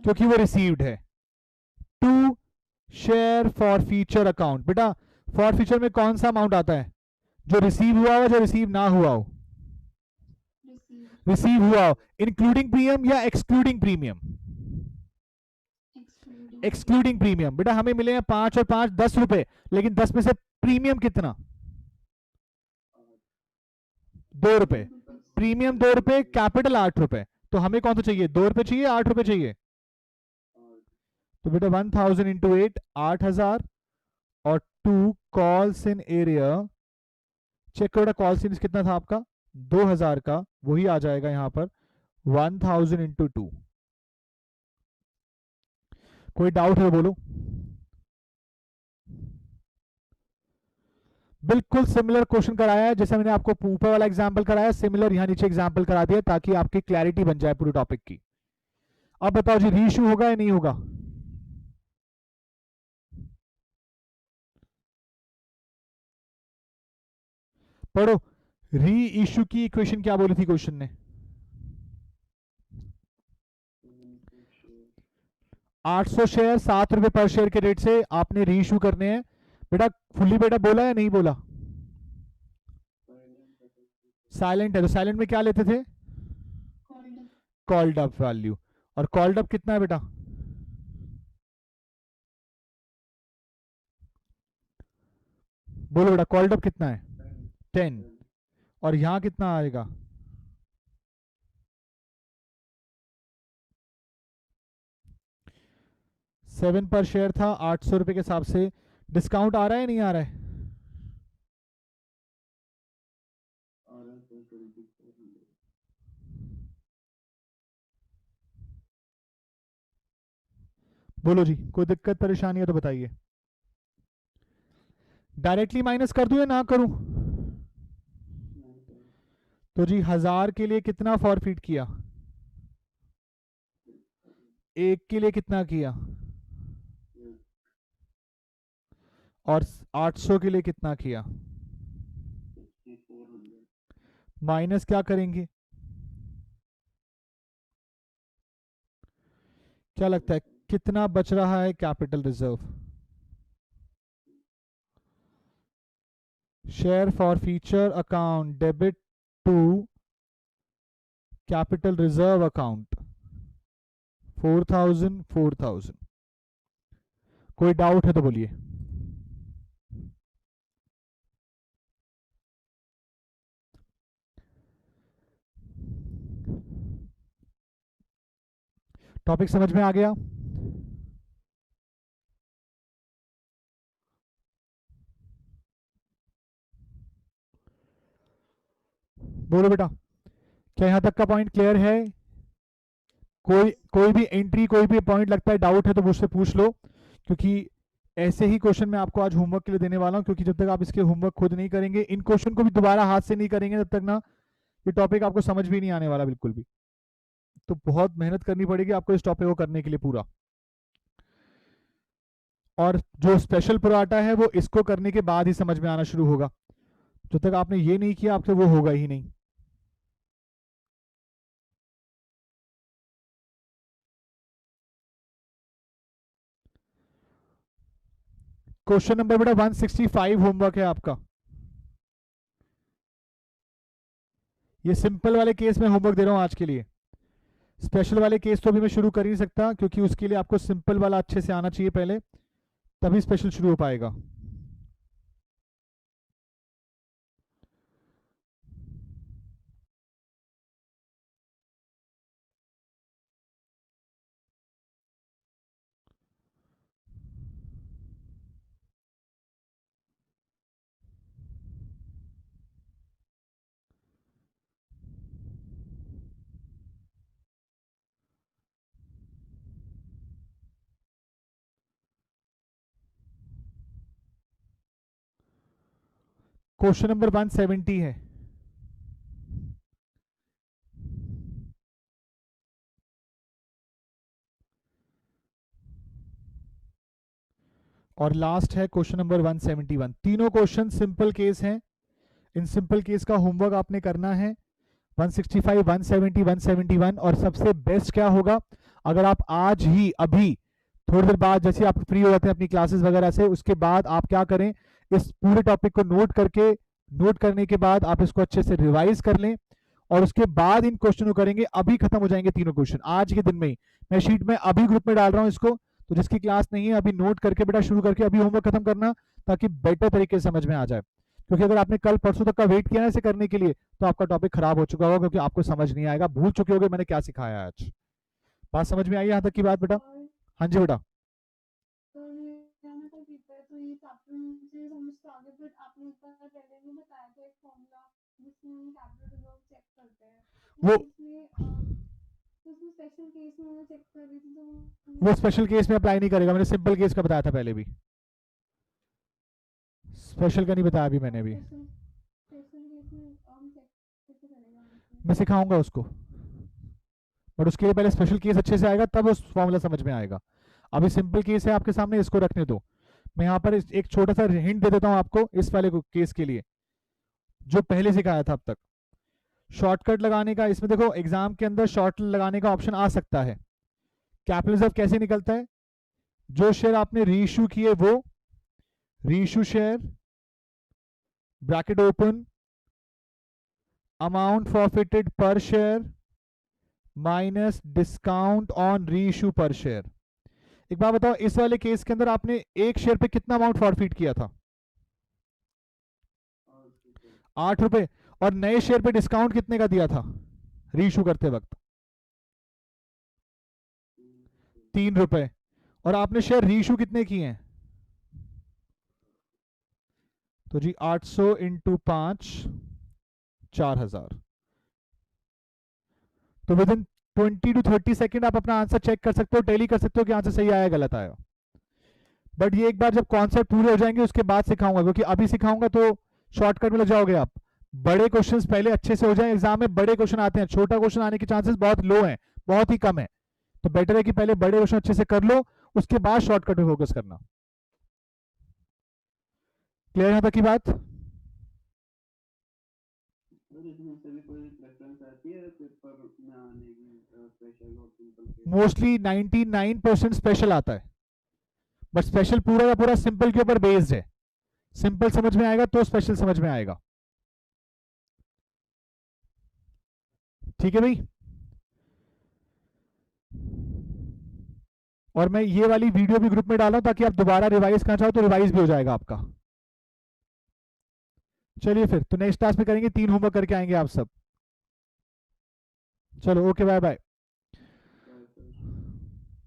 Speaker 1: क्योंकि वो रिसीव्ड है। To share forfeiture account. बेटा फॉर फ्यूचर में कौन सा अमाउंट आता है? जो रिसीव हुआ हो, जो रिसीव ना हुआ हो? रिसीव हुआ हो। इंक्लूडिंग प्रीमियम या एक्सक्लूडिंग प्रीमियम? Excluding premium. बेटा हमें मिले हैं 5 और 5 10 रुपए, लेकिन 10 में से प्रीमियम कितना? 2 रुपए। प्रीमियम 2 रुपए, कैपिटल 8 रुपए। तो हमें कौन सा चाहिए? 2 रुपए चाहिए, 8 रुपए चाहिए? तो बेटा 1000 इंटू 8, 8000। और 2 कॉल्स इन एरिया। चेक करो कॉल्स इन कितना था आपका? 2000 का, वही आ जाएगा यहां पर 1000 इंटू 2। कोई डाउट है बोलो। बिल्कुल सिमिलर क्वेश्चन कराया है जैसे मैंने आपको ऊपर वाला एग्जांपल कराया, सिमिलर यहां नीचे एग्जांपल करा दिया ताकि आपकी क्लैरिटी बन जाए पूरे टॉपिक की। अब बताओ जी, रीइश्यू होगा या नहीं होगा? पढ़ो, री इश्यू की इक्वेशन क्या बोली थी क्वेश्चन ने? 800 शेयर 7 रुपए पर शेयर के रेट से आपने रीइश्यू करने हैं। बेटा फुल्ली बेटा बोला या नहीं बोला? साइलेंट है, तो साइलेंट में क्या लेते थे?
Speaker 2: Called up.
Speaker 1: Called up value. और कॉल्ड अप कितना है बेटा? बोलो बेटा कॉल्ड अप कितना है? 10। और यहां कितना आएगा? 7 पर शेयर था 800 रुपए के हिसाब से। डिस्काउंट आ रहा है नहीं आ रहा है? बोलो जी, कोई दिक्कत परेशानी है तो बताइए। डायरेक्टली माइनस कर दूं या ना करूं? तो जी 1000 के लिए कितना फॉरफिट किया? 1 के लिए कितना किया? और 800 के लिए कितना किया? माइनस क्या करेंगे? क्या लगता है कितना बच रहा है capital reserve? Share forfeiture account debit to capital reserve account 4000 4000। कोई डाउट है तो बोलिए। टॉपिक समझ में आ गया? बोलो बेटा, क्या यहां तक का पॉइंट क्लियर है? कोई भी एंट्री कोई भी पॉइंट लगता है डाउट है तो मुझसे पूछ लो, क्योंकि ऐसे ही क्वेश्चन मैं आपको आज होमवर्क के लिए देने वाला हूं। क्योंकि जब तक आप इसके होमवर्क खुद नहीं करेंगे, इन क्वेश्चन को भी दोबारा हाथ से नहीं करेंगे, तब तक ना ये टॉपिक आपको समझ भी नहीं आने वाला बिल्कुल भी। तो बहुत मेहनत करनी पड़ेगी आपको इस टॉपिक को करने के लिए पूरा। और जो स्पेशल पुराटा है वो इसको करने के बाद ही समझ में आना शुरू होगा। जब तक आपने ये नहीं किया आपसे वो होगा ही नहीं। क्वेश्चन नंबर बेटा 165 होमवर्क है आपका। ये सिंपल वाले केस में होमवर्क दे रहा हूं आज के लिए। स्पेशल वाले केस तो अभी मैं शुरू कर ही नहीं सकता, क्योंकि उसके लिए आपको सिंपल वाला अच्छे से आना चाहिए पहले, तभी स्पेशल शुरू हो पाएगा। क्वेश्चन नंबर 170 है। और लास्ट है क्वेश्चन नंबर 171। तीनों क्वेश्चन सिंपल केस हैं। इन सिंपल केस का होमवर्क आपने करना है। 165, 170, 171। और सबसे बेस्ट क्या होगा, अगर आप आज ही अभी थोड़ी देर बाद जैसे आप फ्री हो जाते हैं अपनी क्लासेस वगैरह से, उसके बाद आप क्या करें, इस पूरे टॉपिक को नोट करने के बाद आप इसको अच्छे से रिवाइज कर लें, और उसके बाद इन क्वेश्चन को करेंगे। अभी खत्म हो जाएंगे तीनों क्वेश्चन आज के दिन में ही। मैं शीट में अभी ग्रुप में डाल रहा हूं इसको, तो जिसकी क्लास नहीं है अभी नोट करके बेटा शुरू करके अभी होमवर्क खत्म करना, ताकि बेटर तरीके से समझ में आ जाए। क्योंकि अगर आपने कल परसों तक का वेट किया ना इसे करने के लिए, तो आपका टॉपिक खराब हो चुका होगा, क्योंकि आपको समझ नहीं आएगा, भूल चुके होगे मैंने क्या सिखाया आज। बात समझ में आई यहाँ तक की बात बेटा?
Speaker 2: और
Speaker 1: हाँ जी बेटा।
Speaker 2: तो ये मैं तो प्रिपेयर तो ये चैप्टर मुझे समझ तो आ गया, बट आपने ऊपर पहले भी बताया था एक फॉर्मूला जिसमें हम कैपिटल रिजर्व चेक करते हैं,
Speaker 1: वो
Speaker 2: तो उसमें स्पेशल केस में मैं चेक कर रही थी, तो
Speaker 1: वो स्पेशल केस में अप्लाई नहीं करेगा। मैंने सिंपल केस का बताया था पहले भी, स्पेशल का नहीं बताया अभी मैंने भी।
Speaker 2: स्पेशल केस में हम चेक कैसे करेगा?
Speaker 1: मैं सिखाऊंगा उसको, बट उसके लिए पहले स्पेशल केस अच्छे से आएगा, तब उस फॉर्मूला समझ में आएगा। अभी सिंपल केस है आपके सामने, इसको रखने दो। मैं यहाँ पर एक छोटा सा हिंट दे देता हूँ आपको इस वाले केस के लिए, जो पहले सिखाया था अब तक। शॉर्टकट लगाने का, इसमें देखो एग्जाम के अंदर शॉर्टकट लगाने का ऑप्शन आ सकता है। कैपिटल रिजर्व कैसे निकलता है? जो शेयर आपने रीइश्यू किए वो reissue share, bracket open, amount profited per share minus discount on reissue per share. एक बात बताओ, इस वाले केस के अंदर आपने एक शेयर पे कितना अमाउंट फॉरफिट किया था? 8 रुपए। और नए शेयर पे डिस्काउंट कितने का दिया था रीइश्यू करते वक्त? 3 रुपए। और आपने शेयर रीइश्यू कितने किए हैं? तो जी 800 इंटू 5 4000। तो विद इन 20 to 30 सेकेंड आप अपना आंसर चेक कर सकते हो, टैली कर सकते हो कि आंसर सही आया गलत आया। बट ये एक बार जब कॉन्सेप्ट पूरे हो जाएंगे उसके बाद सिखाऊंगा, क्योंकि अभी सिखाऊंगा तो शॉर्टकट में लग जाओगे आप। बड़े क्वेश्चंस पहले अच्छे से हो जाए, एग्जाम में बड़े क्वेश्चन आते हैं, छोटा क्वेश्चन आने के चांसेस बहुत लो हैं, बहुत ही कम है। तो बेटर है कि पहले बड़े क्वेश्चन अच्छे से कर लो, उसके बाद शॉर्टकट में फोकस करना। क्लियर यहां तक की बात? मोस्टली 99% स्पेशल आता है, बट स्पेशल पूरा का पूरा सिंपल के ऊपर बेस्ड है। सिंपल समझ में आएगा तो स्पेशल समझ में आएगा। ठीक है भाई। और मैं ये वाली वीडियो भी ग्रुप में डाला हूं ताकि आप दोबारा रिवाइज करना चाहो तो रिवाइज भी हो जाएगा आपका। चलिए फिर तो नेक्स्ट क्लास में करेंगे, 3 होमवर्क करके आएंगे आप सब। चलो ओके, बाय बाय।